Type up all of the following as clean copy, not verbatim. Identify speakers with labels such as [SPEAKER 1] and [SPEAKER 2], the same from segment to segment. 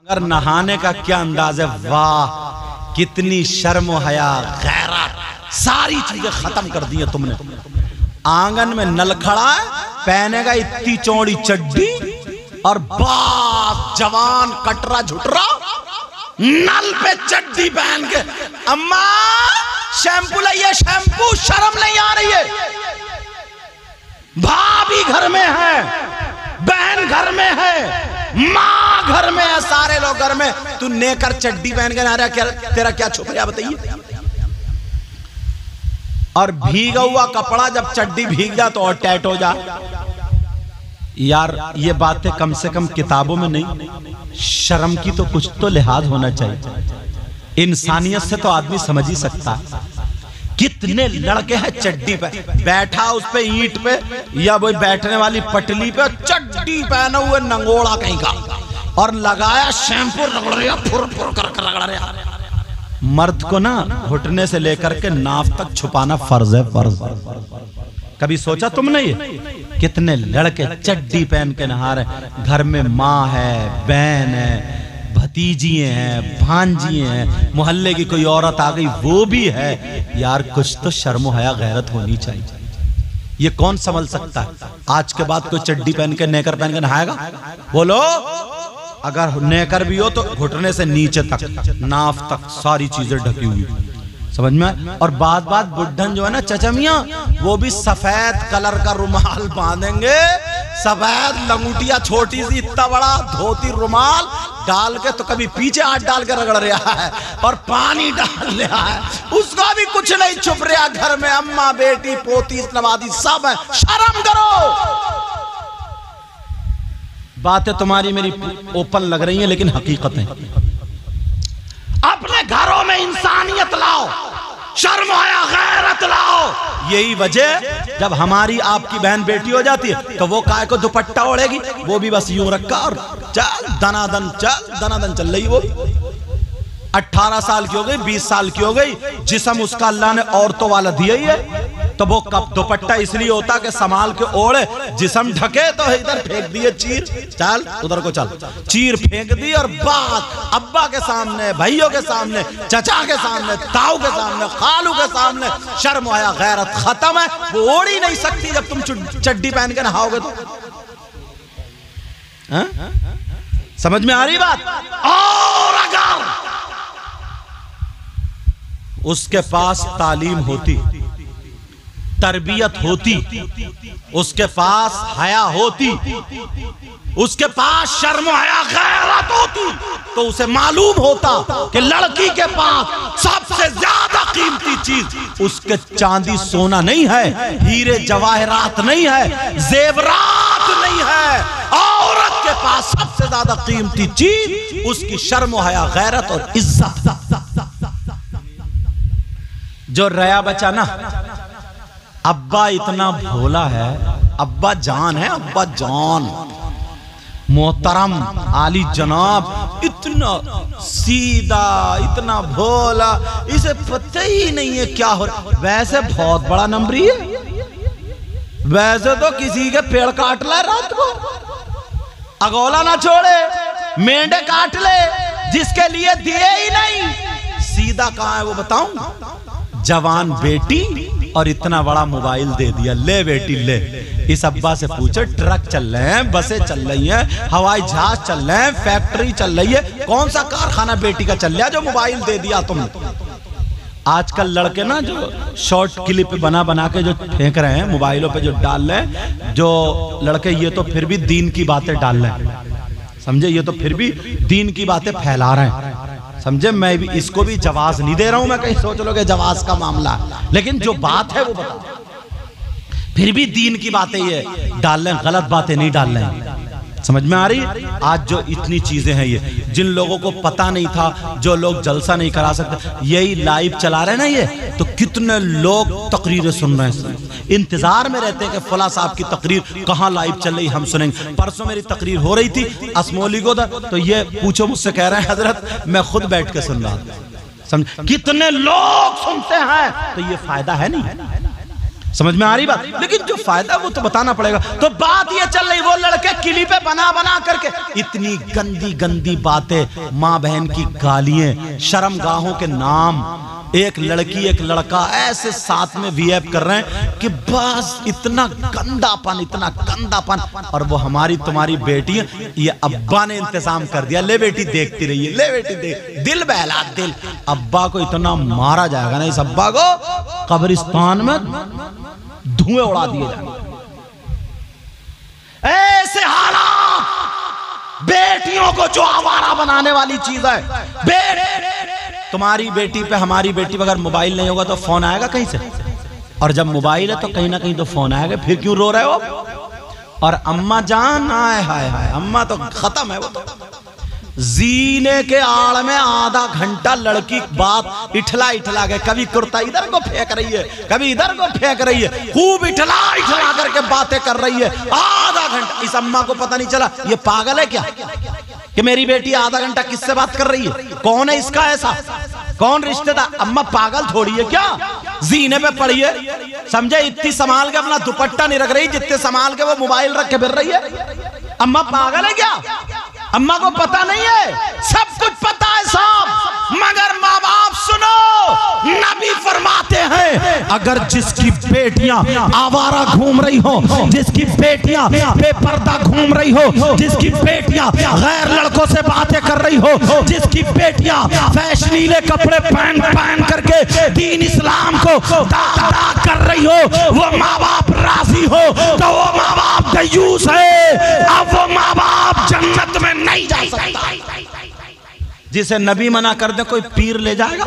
[SPEAKER 1] अगर नहाने का क्या अंदाज है, वाह कितनी शर्म हया गैरत, सारी चीजें खत्म कर दी है तुमने। आंगन में नल खड़ा है, पहनेगा इतनी चौड़ी चड्डी और बाप जवान कटरा झुटरा नल पे चड्डी पहन के, अम्मा शैम्पू लाइए शैम्पू, शर्म नहीं आ रही है? भाभी घर में है, बहन घर में है, माँ घर में है, सारे लोग घर में, तू नेकर चड्डी पहन के ना रहा, क्या तेरा क्या छुप रहा बताइए? और भीगा हुआ कपड़ा जब चड्डी भीग जा तो और टाइट हो जा। यार ये बातें कम से कम किताबों में नहीं, शर्म की तो कुछ तो लिहाज होना चाहिए। इंसानियत से तो आदमी समझ ही सकता है। कितने लड़के हैं चड्डी पे बैठा, उस पे ईंट पे या वो बैठने वाली पटली पे चड्डी पहने हुए नंगोड़ा कहीं का, और लगाया शैम्पू, रगड़ रहा फुर फुर कर रगड़ रहा। मर्द को ना घुटने से लेकर के नाफ तक छुपाना फर्ज है, फर्ज। कभी सोचा तुमने ये? कितने लड़के चड्डी पहन के नहा रहे, घर में माँ है, बहन है, भतीजिए हैं, भांजिए हैं, मोहल्ले की कोई औरत आ गई वो भी है। यार कुछ तो शर्म हया गैरत होनी चाहिए। ये कौन संभल सकता है? आज के बाद कोई चड्डी पहन के नेकर पहन के नहाएगा? बोलो, अगर नेकर भी हो तो घुटने से नीचे तक, नाफ तक सारी चीजें ढकी हुई, समझ में। और बात बात बुढ़न जो है ना चचमिया, वो भी सफेद कलर का रुमाल बांधेंगे, सफेद लंगूटिया छोटी सी, इतना बड़ा धोती रुमाल डाल के, तो कभी पीछे हाथ डाल के रगड़ रहा है और पानी डाल रहा है, उसका भी कुछ नहीं छुप रहा। घर में अम्मा बेटी पोती नवादी सब है, शर्म करो। बातें तुम्हारी मेरी ओपन लग रही हैं, लेकिन हकीकत है। अपने घरों में इंसानियत लाओ, शर्म आया गैरत लाओ। यही वजह, जब हमारी आपकी बहन बेटी हो जाती है तो वो काय को दुपट्टा ओढ़ेगी, वो भी बस यूं रखा और चल दनादन, चल दनादन चल रही। वो 18 साल की हो गई, 20 साल की हो गई, जिस्म उसका अल्लाह ने औरतों वाला दिया ही है, तो वो कब दुपट्टा इसलिए होता कि संभाल के ओढ़े, जिस्म ढके तो इधर फेंक दिए चीर, चल उधर को चल, चीर फेंक दी। और बात अब्बा के सामने, भाइयों के सामने, चचा के सामने, ताऊ के सामने, खालू के सामने, शर्म आया गैरत खत्म है। वो ओढ़ ही नहीं सकती जब तुम चड्डी पहन के नहाओगे तो। समझ में आ रही बात? और अगर उसके पास तालीम होती, तरबियत होती, उसके पास हया होती, उसके पास शर्म हया गैरत होती, तो उसे मालूम होता कि लड़की के पास सबसे ज्यादा कीमती चीज उसके चांदी सोना नहीं है, हीरे जवाहरात नहीं है, जेवरात नहीं है। औरत के पास सबसे ज्यादा कीमती चीज उसकी शर्म हया गैरत और इज्जत। जो रया बचा ना, अब्बा इतना भोला है, अब्बा जान है, अब्बा जान मोहतरम आली जनाब, इतना सीधा, इतना भोला, इसे पता ही नहीं है क्या हो रहा। वैसे बहुत बड़ा नंबरी है, वैसे तो किसी के पेड़ काट ले रात को, अगोला ना छोड़े, मेंढे काट ले, जिसके लिए दिए ही नहीं। सीधा कहाँ है वो बताऊं? जवान बेटी और इतना बड़ा मोबाइल दे दिया, ले बेटी ले। इस अब्बा से पूछो, ट्रक चल रहे हैं, बसें चल रही हैं, हवाई जहाज चल रहे हैं, फैक्ट्री चल रही है, कौन सा कारखाना बेटी का चल रहा है जो मोबाइल दे दिया तुमने? आजकल लड़के ना जो शॉर्ट क्लिप बना बना के जो फेंक रहे हैं मोबाइलों पे, जो डाल रहे हैं जो लड़के, ये तो फिर भी दीन की बातें डाल रहे हैं, समझे? ये तो फिर भी दीन की बातें फैला रहे हैं, समझे? मैं भी इसको भी जवाज नहीं दे रहा हूं, मैं कहीं सोच लो कि जवाज का मामला, लेकिन जो बात है वो बता। फिर भी दीन की बातें ये डाल रहे हैं, गलत बातें नहीं डाल रहे हैं। समझ में आ रही? आज जो इतनी चीजें हैं, ये जिन लोगों को पता नहीं था, जो लोग जलसा नहीं करा सकते, यही लाइव चला रहे ना ये, तो कितने लोग तकरीरें सुन रहे हैं, इंतजार में रहते हैं कि फला साहब की तकरीर कहाँ लाइव चल रही, हम सुनेंगे। परसों मेरी तकरीर हो रही थी असमोली को, तो ये पूछो मुझसे, कह रहे हैं हजरत मैं खुद बैठ के सुन रहा था। समझ, कितने लोग सुनते हैं, तो ये फायदा है नहीं। समझ में आ रही बात? लेकिन जो फायदा वो तो बताना पड़ेगा। तो बात ये चल रही, वो लड़के किली पे बना बना करके इतनी गंदी गंदी बातें, माँ बहन की गालियां, शर्मगाहों के नाम, एक लड़की एक लड़का ऐसे साथ में वीएप कर रहे हैं कि बस इतना गंदापन, इतना गंदापन। और वो हमारी तुम्हारी बेटी है, ये अब्बा ने इंतजाम कर दिया, ले बेटी देखती रही है, ले बेटी देख, दिल बहला दिल। अब्बा को इतना मारा जाएगा ना, इस अब्बा को कब्रिस्तान में धुएं उड़ा दिए जाएंगे। ऐसे हालात बेटियों को जो आवारा बनाने वाली चीज है। तुम्हारी बेटी पे हमारी बेटी पे अगर मोबाइल नहीं होगा तो फोन आएगा कहीं से, और जब मोबाइल है तो कहीं ना कहीं तो फोन आएगा। फिर क्यों रो रहे हो? और अम्मा जान, हाय हाय हाय, अम्मा तो खत्म है। वो तो जीने के आड़ में आधा घंटा लड़की बात इठला इठला के, कभी कुर्ता इधर को फेंक रही है, कभी इधर को फेंक रही है, खूब इठला इठला करके बातें कर रही है आधा घंटा। इस अम्मा को पता नहीं चला ये पागल है क्या कि मेरी बेटी आधा घंटा किससे बात कर रही है? कौन है इसका ऐसा? कौन रिश्तेदार? अम्मा पागल थोड़ी है क्या? जीने पे पड़ी है, समझे? इतनी संभाल के अपना दुपट्टा नहीं रख रही जितने संभाल के वो मोबाइल रख के फिर रही है। अम्मा पागल है क्या? अम्मा को पता नहीं है? सब कुछ पता है सब, मगर माँ बाप सुनो, नबी फरमाते हैं अगर जिसकी बेटियां आवारा घूम रही हो, जिसकी बेटियां बेपर्दा घूम रही हो, जिसकी बेटियां गैर लड़कों से बातें कर रही हो, जिसकी बेटियां फैशनीले कपड़े पहन पहन करके दीन इस्लाम को दाग कर रही हो, वो माँ बाप राजी हो तो वो माँ बाप दयूस है। अब वो माँ बाप जन्नत में नहीं जा सकता। जिसे नबी मना कर दे, कोई पीर ले जाएगा,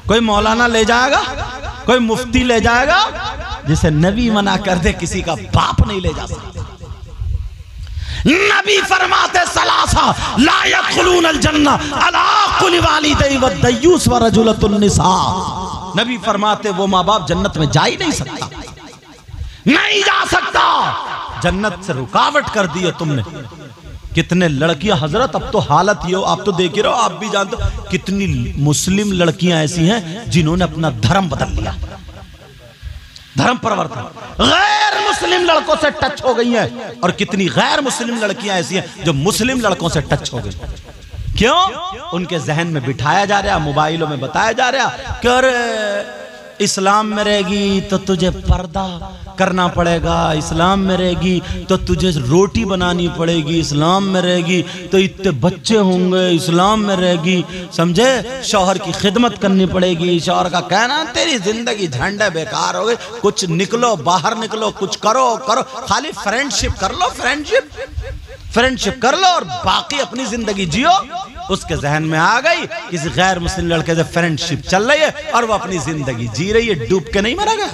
[SPEAKER 1] कोई मौलाना ले जाएगा, कोई मुफ्ती ले जाएगा। जिसे नबी मना कर दे, किसी का बाप नहीं ले जा सकता। नबी फरमाते सलासा ला यदखुलून अल जन्ना अला कुल्ली वालिदैन व दयूस व रजुलतुन निसा। नबी फरमाते वो माँ बाप जन्नत में जा ही नहीं सकता, नहीं जा सकता। जन्नत से रुकावट कर दी है तुमने। कितने लड़कियां हजरत, अब तो हालत ये हो, आप तो देख ही रहो, आप भी जानते हो कितनी मुस्लिम लड़कियां ऐसी हैं जिन्होंने अपना धर्म बदल लिया, धर्म परिवर्तन, गैर मुस्लिम लड़कों से टच हो गई हैं। और कितनी गैर मुस्लिम लड़कियां ऐसी हैं जो मुस्लिम लड़कों से टच हो गई। क्यों? उनके जहन में बिठाया जा रहा, मोबाइलों में बताया जा रहा कि अरे इस्लाम में रहेगी तो तुझे पर्दा करना पड़ेगा, इस्लाम में रहेगी तो तुझे रोटी बनानी पड़ेगी, इस्लाम में रहेगी तो इतने बच्चे होंगे, इस्लाम में रहेगी, समझे, शौहर की खिदमत करनी पड़ेगी। शौहर का कहना तेरी जिंदगी झंडे बेकार हो गई, कुछ निकलो, बाहर निकलो, कुछ करो करो, खाली फ्रेंडशिप कर लो, फ्रेंडशिप कर लो और बाकी अपनी जिंदगी जियो। उसके जहन में आ गई किसी गैर मुस्लिम लड़के से फ्रेंडशिप चल रही है और वो अपनी जिंदगी जी रही है, डूब के नहीं मरेगा।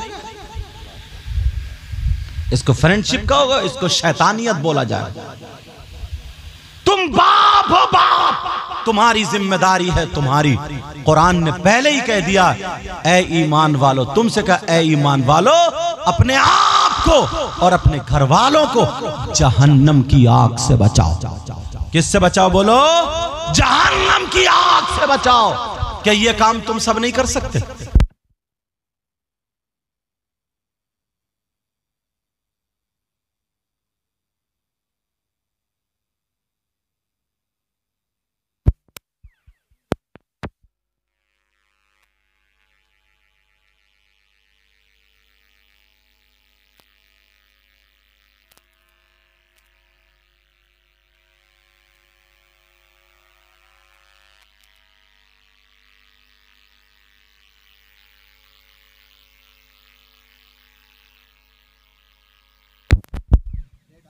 [SPEAKER 1] इसको फ्रेंडशिप कहोगे, इसको शैतानियत बोला जाए। तुम बाप हो, बाप, तुम्हारी जिम्मेदारी है तुम्हारी। कुरान ने पहले ही कह दिया, ए ईमान वालो, तुमसे कहा ए ईमान वालो, अपने आप को और अपने घर वालों को जहन्नम की आग से बचाओ। किससे बचाओ? बोलो, जहन्नम की आग से बचाओ। क्या ये काम तुम सब नहीं कर सकते?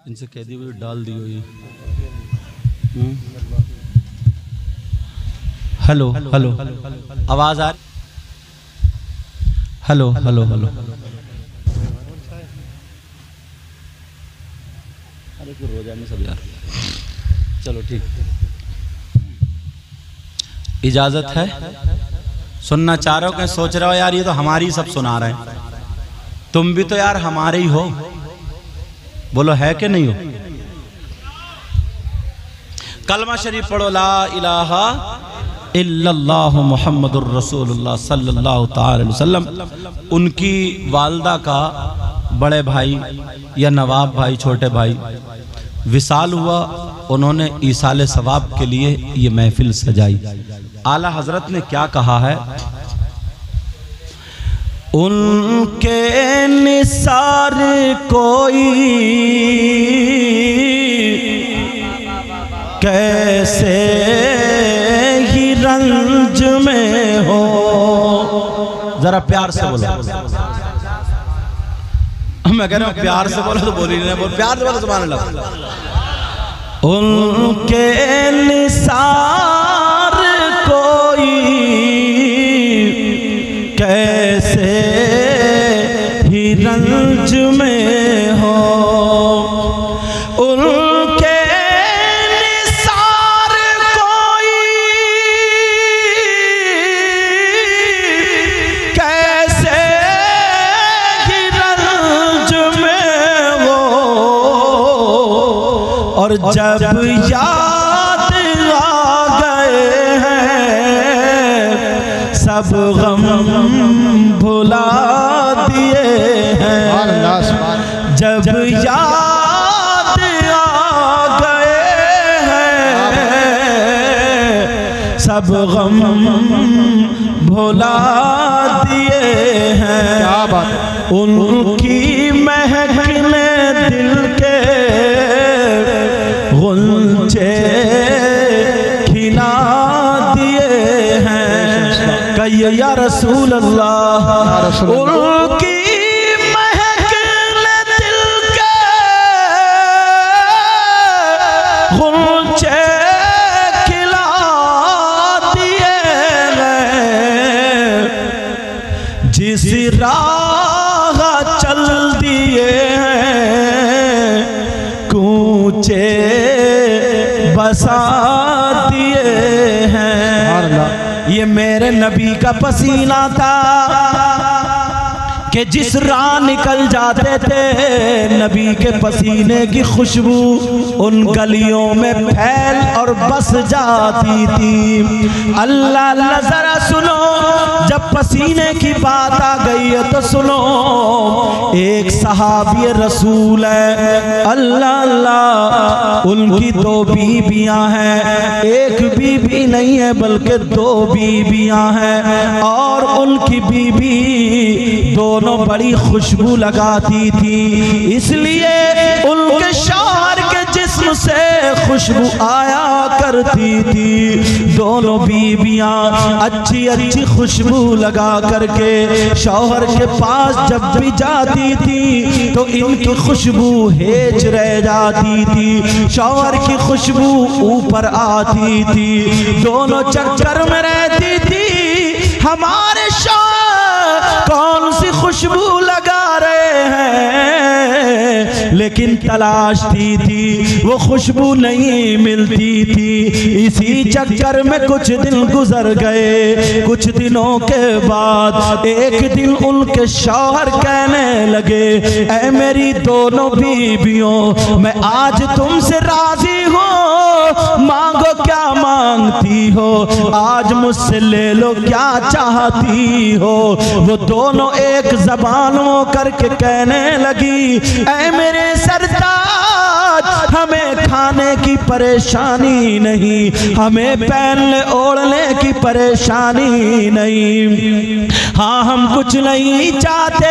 [SPEAKER 1] इनसे कह दी हुई डाल दी हुई। हेलो हेलो, आवाज आ रही? हेलो हेलो हेलो, अरे कोई रोजाना सब यार, चलो ठीक, इजाजत है? सुनना चाह रहे हो? क्या सोच रहे हो यार ये तो हमारी सब सुना रहे हैं, तुम भी तो यार हमारे ही हो। बोलो है कि नहीं हो? कलमा शरीफ पढ़ो, ला इलाहा इल्लल्लाहु मुहम्मदुर रसूलुल्लाह सल्लल्लाहु ताला अलैहि वसल्लम। उनकी वालदा का बड़े भाई या नवाब भाई, छोटे भाई विसाल हुआ। उन्होंने ईसाले सवाब के लिए ये महफिल सजाई। आला हजरत ने क्या कहा है? उनके निसार कोई कैसे ही रंज में हो। जरा प्यार से बोलो। मैं कह रहा हूं प्यार से बोलो तो बोल ही नहीं, बोल प्यार से बोलो सुभान अल्लाह। उनके निसार कोई कैसे ही रंज में हो। उनके निसार कोई कैसे ही रंज में हो। और जब याद आ गए हैं सब गम भुला दिए हैं। जब याद आ गए हैं सब गम भुला दिए हैं। क्या बात। उनकी महक ने दिल के गुंचे खिला दिए हैं। कहिए या रसूल अल्लाह। उनकी महक ने दिल के गुंचे खिला दिए हैं। जिस राह चल दिए हैं कूचे बसा दिए हैं। ये मेरे नबी का पसीना था कि जिस राह निकल जाते थे नबी के पसीने की खुशबू उन गलियों में फैल और बस जाती थी। अल्लाह अल्लाह जरा सुनो, जब पसीने की बात आ गई है तो सुनो। एक सहाबी रसूल है, अल्लाह अल्लाह, उनकी दो बीबियां हैं। एक बीबी नहीं है बल्कि दो बीबियां हैं। और उनकी बीबी दोनों बड़ी खुशबू लगाती थी, इसलिए उनके शौहर के जिस्म से खुशबू आया करती थी। दोनों बीबियां अच्छी अच्छी खुशबू लगा करके शौहर के पास जब भी जाती थी तो इनकी खुशबू हेज रह जाती थी, शौहर की खुशबू ऊपर आती थी। दोनों चक्कर में रहती थी हमारे शौहर कौन सी खुशबू लगा रहे हैं, लेकिन तलाशती थी वो खुशबू नहीं मिलती थी। इसी चक्कर में कुछ दिन गुजर गए। कुछ दिनों के बाद एक दिन उनके शौहर कहने लगे, ऐ मेरी दोनों बीबियों, मैं आज तुमसे राजी हूँ, मांगो क्या मांगती हो, आज मुझसे ले लो क्या चाहती हो। वो दोनों एक जबान हो करके कहने लगी, ऐ मेरे सरताज, हमें खाने की परेशानी नहीं, हमें पहनने ओढ़ने की परेशानी नहीं। हाँ हम कुछ नहीं चाहते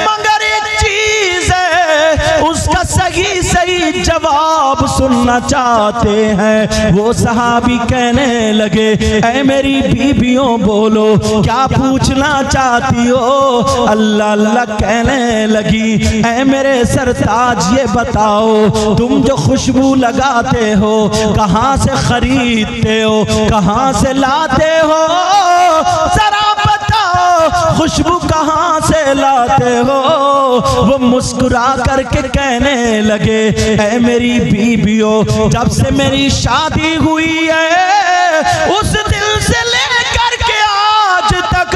[SPEAKER 1] मगर एक चीज है, उसका सही सही जवाब सुनना चाहते हैं। वो सहाबी कहने लगे, ऐ मेरी बीबियों बोलो क्या पूछना चाहती हो। अल्लाह अल्लाह कहने लगी, ऐ मेरे सरताज ये बताओ तुम जो खुशबू लगाते हो कहाँ से खरीदते हो, कहाँ से लाते हो, जरा बताओ खुशबू कहाँ से लाते हो। वो मुस्कुरा करके कहने लगे, ऐ मेरी बीबियों, जब से मेरी शादी हुई है उस दिन से लेकर के आज तक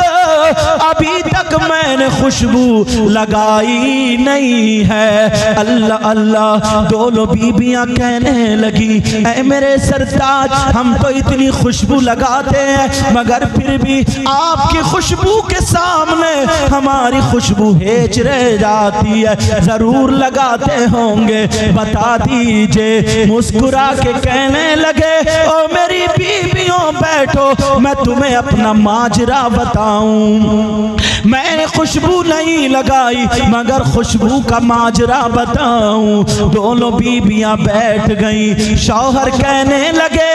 [SPEAKER 1] अभी तक मैं मैंने खुशबू लगाई नहीं है। अल्लाह अल्लाह दोनों बीबियां कहने लगी, ऐ मेरे सरताज, हम तो इतनी खुशबू लगाते हैं मगर फिर भी आपकी खुशबू के सामने हमारी खुशबू हेच रह जाती है, जरूर लगाते होंगे, बता दीजिए। मुस्कुरा के कहने लगे, ओ मेरी बीबियों बैठो, मैं तुम्हें अपना माजरा बताऊं। मैंने खुशबू नहीं लगाई मगर खुशबू का माजरा बताऊं। दोनों बीबियां बैठ गईं। शौहर कहने लगे,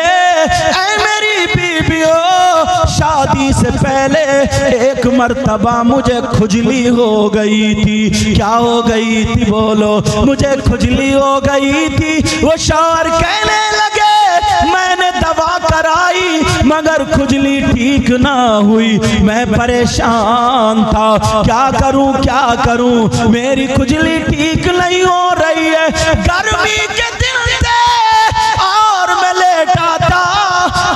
[SPEAKER 1] ऐ मेरी बीबियों, शादी से पहले एक मर्तबा मुझे खुजली हो गई थी। क्या हो गई थी बोलो? मुझे खुजली हो गई थी। वो शौहर कहने लगे, मैंने दवा कराई मगर खुजली ठीक ना हुई, मैं परेशान था, क्या करूं क्या करूं, मेरी खुजली ठीक नहीं हो रही है। गर्मी के दिन थे और मैं लेटा था,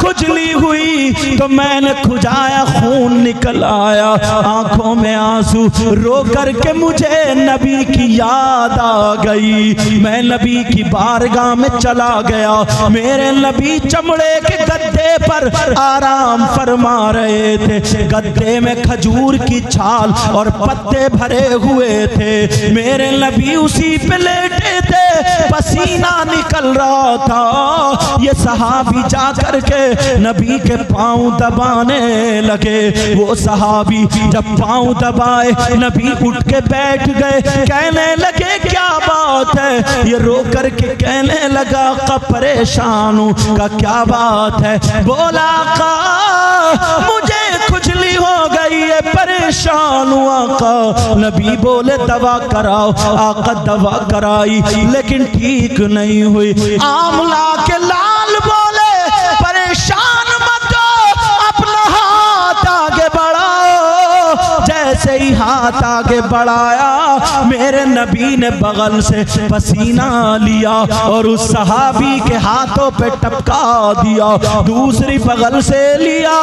[SPEAKER 1] खुजली हुई तो मैंने खुजाया, खून निकल आया, आंखों में आंसू, रो करके मुझे नबी की याद आ गई। मैं नबी की बारगाह में चला गया। मेरे नबी चमड़े के गद्दे पर आराम फरमा रहे थे। गद्दे में खजूर की छाल और पत्ते भरे हुए थे। मेरे नबी उसी पे लेटे थे, पसीना निकल रहा था। ये सहाबी जा करके नबी के पांव दबाने लगे। वो सहाबी जब पांव दबाए, नबी उठ के बैठ गए। कहने लगे, क्या बात है? ये रो करके कहने लगा, का परेशान हूं, का क्या बात है? बोला, का मुझे खुजली हो गई है, परेशान हूं आका। नबी बोले, दवा कराओ। आका दवा कराई लेकिन ठीक नहीं हुई। आमला के लाल बोले, परेशान मत हो, अपना हाथ आगे बढ़ाओ। जैसे ही हाथ आगे बढ़ाया, मेरे नबी ने बगल से पसीना लिया और उस सहाबी के हाथों पे टपका दिया। दूसरी बगल से लिया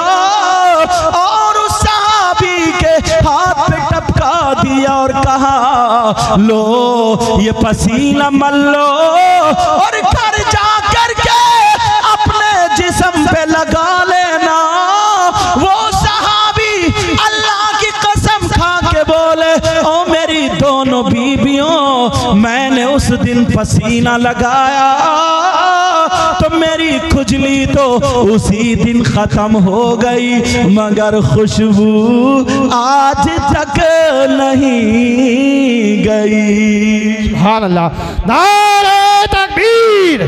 [SPEAKER 1] और उस सहाबी के हाथ पे टपका दिया और कहा, लो ये पसीना मल लो और घर जा करके अपने जिस्म पे लगा लेना। वो सहाबी अल्लाह की कसम खा के बोले, ओ मेरी दोनों बीबियों, मैंने उस दिन पसीना लगाया तो मेरी खुजली तो उसी दिन खत्म हो गई मगर खुशबू आज तक नहीं गई।
[SPEAKER 2] सुभान अल्लाह। नारे तकबीर,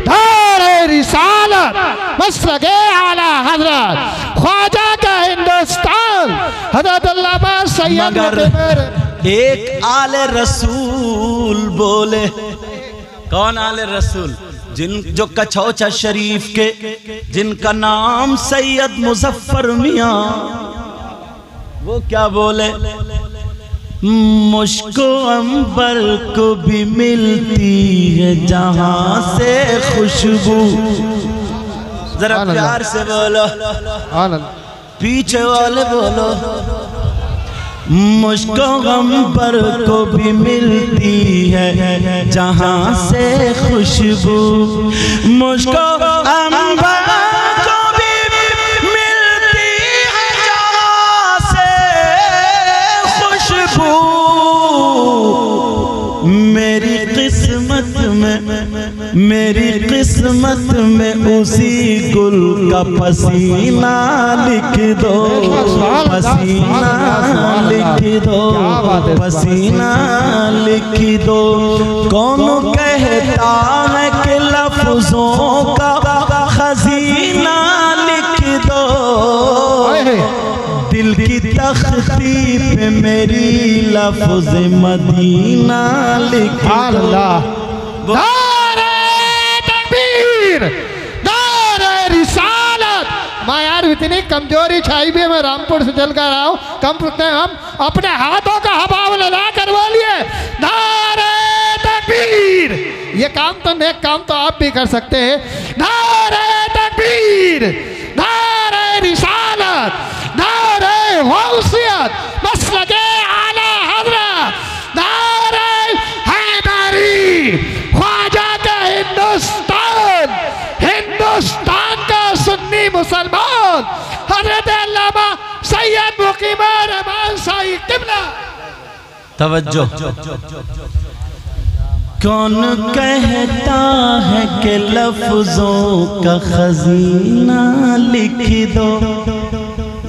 [SPEAKER 2] नारे रिसालत, मसलके आला हजरत ख्वाजा का हिंदुस्तान, हजरत अल्लामा सैयद।
[SPEAKER 1] मगर एक आले रसूल बोले। कौन आले रसूल? जो कछौचा शरीफ के, जिनका नाम सैयद मुजफ्फर मियां, वो क्या बोले? मुझको अंबर को भी मिलती है जहां से खुशबू। जरा प्यार से बोलो, पीछे वाले बोलो। मुझको अंबर को भी मिलती है जहां से खुशबू। मुझको अंबर को भी मिलती है जहां से खुशबू। मेरी किस्मत में उसी गुल का पसीना लिख दो, पसीना लिख दो, पसीना लिख दो। कौन कहता है कि लफ्जों का खजीना लिख दो। दिल की तख्ती पे मेरी लफ्ज मदीना लिख दो।
[SPEAKER 2] यार इतनी कमजोरी छाई भी, मैं रामपुर से चल कर आया हूँ, कम रुकते हैं हम अपने हाथों का हवा लगा कर बोलिए नारे तकबीर। ये काम तो नेक काम तो आप भी कर सकते हैं। नारे तकबीर, नारे रिसालत, नारे गौसियत, मसलके मुसलमान हजरत अल्लामा सैयद मुकीम रहमान शाही किबला।
[SPEAKER 1] तवज्जो। कौन कहता है कि लफ्जों का खजीना लिख दो,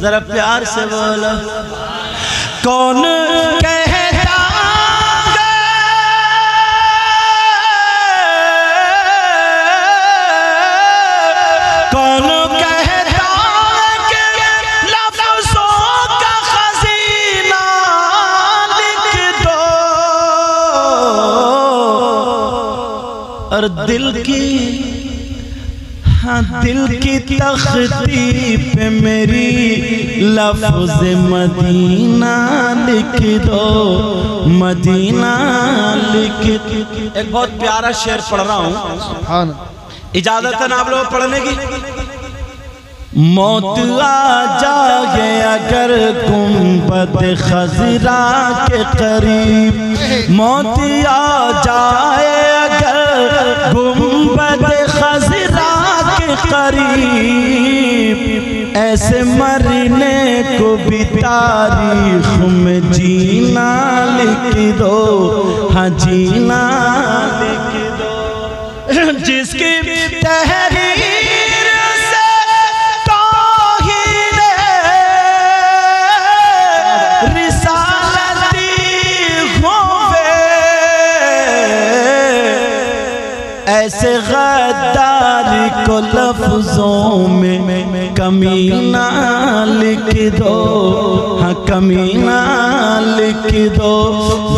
[SPEAKER 1] जरा प्यार से बोलो। कौन कहता कौन कहता कि लफ्जों का खजीना लिख दो, और दिल की, हाँ दिल की तख्ती पे मेरी लफ्ज़ मदीना लिख दो, मदीना लिख। एक बहुत प्यारा शेर पढ़ रहा हूँ, इजाजत है ना आप लोग पढ़ने की? मौत आ जाए अगर गुंबद खजरा के करीब, मौत आ जाए अगर गुंबद खजरा के करीब, ऐसे मरने को भी तारीख में जीना लिख दो, हाँ जीना लिख दो। जिसकी तहरीर से तौहीद रिसालती होवे, ऐसे गद्दारी को लफ्जों में कमीना लिख दो, हाँ कमीना लिख दो।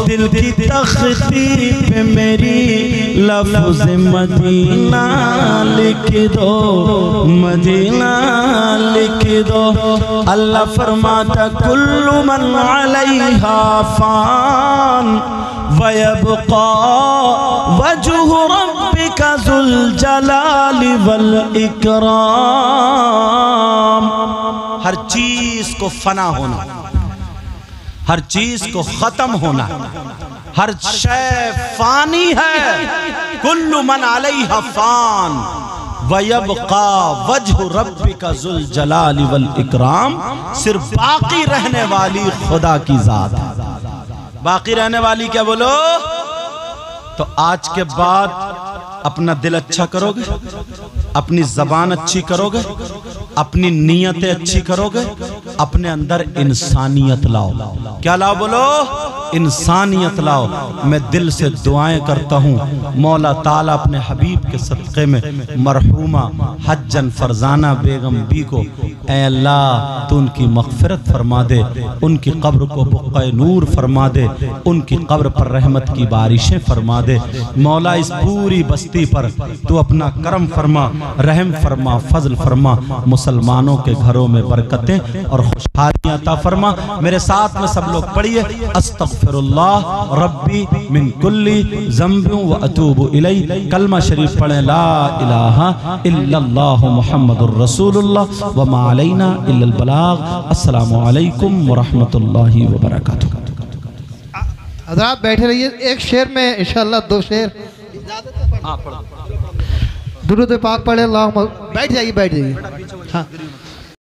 [SPEAKER 1] दिल की तख्ती पे मेरी लफ्ज़ मदीना लिख दो, मदीना लिख दो। अल्लाह फरमाता कुल्लु मन अलैहा फान वयबका वजहु रब्बिका ज़ुल जलाली वल इकराम। हर चीज को फना होना, हर चीज को खत्म होना, हर शय फानी है। कुल्लु मन अलैहा फान वयबका वजहु रब्बिका ज़ुल जलाली वल इकराम। सिर्फ बाकी रहने वाली खुदा की जात है। बाकी रहने वाली क्या बोलो? तो आज के बाद अपना दिल अच्छा करोगे, अपनी जबान अच्छी करोगे, अपनी नीयतें अच्छी करोगे, अपने अंदर इंसानियत लाओ। क्या लाओ बोलो? इंसानियत लाओ। मैं दिल से दुआएं करता हूँ मौला ताला अपने हबीब के सदक़े में मरहूमा हज्जन फरजाना बेगम बी को ऐ अल्लाह तू उनकी मग़फ़िरत फरमा दे, उनकी कब्र को बुक़्क़े नूर फरमा दे, उनकी कब्र पर रहमत की बारिशें फरमा दे। मौला इस पूरी बस्ती पर तू अपना करम फरमा, रहम फरमा, फजल फरमा। मुसलमानों के घरों में बरकतें और खुशहालियाँ अता फरमा। मेरे साथ में सब लोग पढ़िए अस्तग़फ़िरुल्लाह रब्बी मिन कुल्ली ज़ंबिन व अतूबु इलैहि। कलमा शरीफ पढ़ें ला इलाहा इल्लल्लाह मुहम्मदुर रसूलुल्लाह व मा अलैना इल्लल बलाग। अस्सलामु अलैकुम व रहमतुल्लाहि व बरकातुहू।
[SPEAKER 2] हज़रात बैठे रहिए। एक शेर में इंशाअल्लाह दो शेर दुरूद पाक पढ़े। अल्लाह बैठ जाइए, बैठ जाइए। हाँ